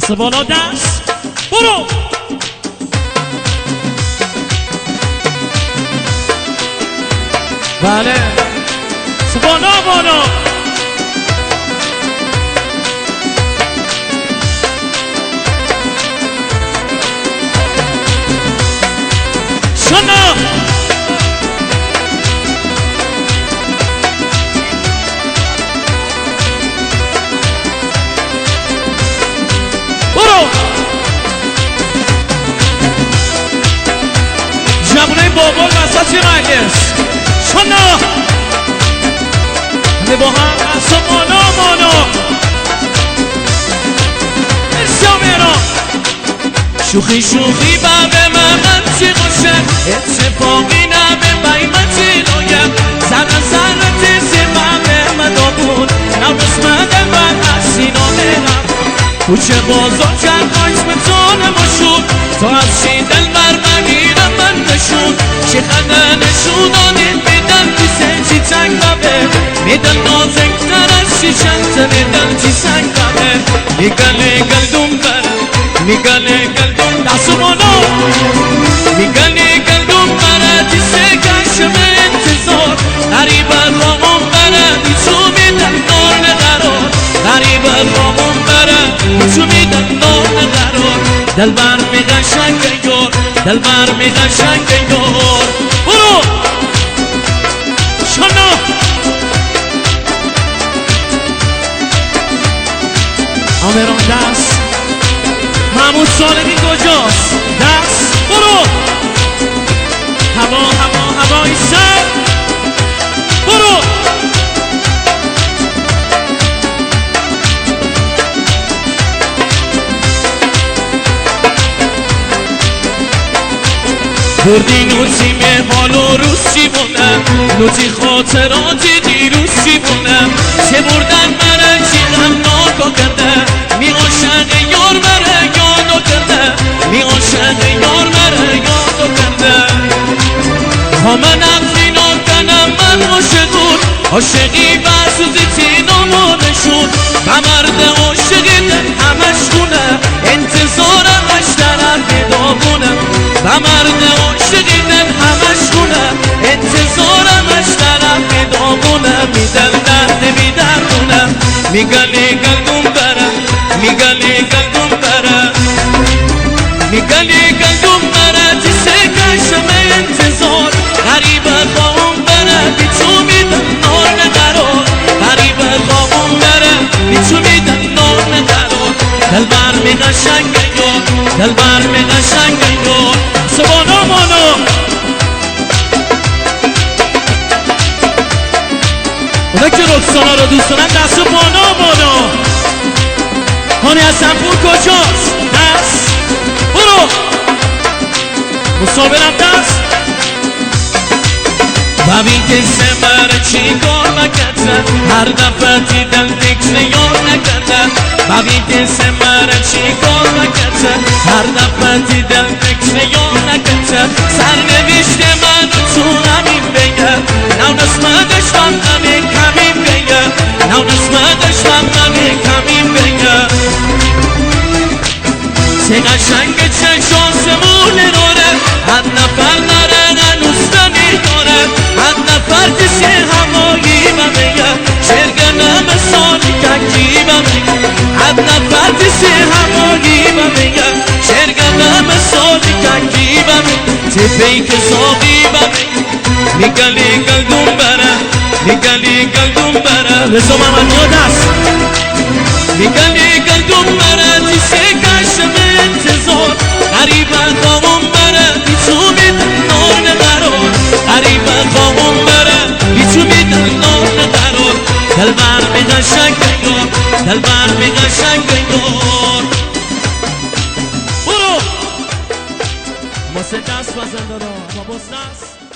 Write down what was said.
دست بالا دست برو. بله بالا بالا. شنا برو. جمعونه بابال وسط مجلس شنا همه با هم اصلا مانا مانا ارسا میرا شوخی شوخی بابه من چی خوشه اتفاقی نبه بای من چی نویم زن تیزی بابه من دابون نورس مده من حسینا میرم کوچه بازار جرقایش بتونه مشون تا از شیدل بر بگیرم من نشون چی خنده نشونانین میدن بیسه چی چنگ بابه میدن نازکتر از چی چنده میدن چی سنگ بابه میگلی گلدون بره میگلی گلدون دستو بالا میگلی گلدون بره دیسه کشم انتظار غریبه رامون بره بیچو میدن نار نقرار غریبه رامون بره بیچو میدن نار نقرار دلبر می قشنگ یار دلبر می قشنگ یار برو شنا آمران دست محمود سالمی کجاست دست برو هوا ایسر برو بردی نوچی حال و روز چی بودم نوچی خاطراتی دیروز چی بودم چه بردن منه چی غمناکا کرده می عاشق یار مره یادو کرده می عاشق یار مره یادو کرده تا من افرینا کنم من عاشقون عاشقی بسوزی تینامو نشون بمرد عاشقی دل همش خونه انتظارم اش طرف داغونه بمرد عاشقی دل همش خونه انتظارم اش طرف داغونه میدن درد میدرونه میگلی گلدون بره میگلی گلدون بره میگلی گلدون بره دیسه کشم انتظار غریبه خواهم بره بیچو میدن نار نقرار غریبه خواهم بره بیچو میدن نار نقرار دلبر می قشنگ یار دلبر می قشنگ یار سبانا مانا اونا که رکسانا رو دوست دارن دستو بالا بالا هانی از سنپور کجاست دست برو مصابرم دست ببین که سمر چی کار نکرده هر دفعه دیدن فکر یار نکرده ببین که سمر چی کار نکرده هر دفعه دیدن فکر یار نکرده سرنوشت من تو همین بگه نونس مدشتم همین کمین بگه نونس مدشتم همین کمین بگه چه قشنگ چشاسمون ناره هر نفر نره ننوسته میداره هر نفر کسی هوایی بمیگه شرگنم سالی تکی بمیگه هر نفر کسی هوایی بمیگه شرگنم سالی تکی بمیگه تپی که ساقی بمیگه میگلی گلدون بره میگلی گلدون بره رزا محمد جا دست میگلی گلدون بره دیسه کشم انتظار غریبه خواهم بره بیچو میدن نار نقرار غریبه خواهم بره بیچو میدن نار نقرار دلبر می قشنگ یار دلبر می قشنگ یار برو ماسه دست بزن دارا باباس دست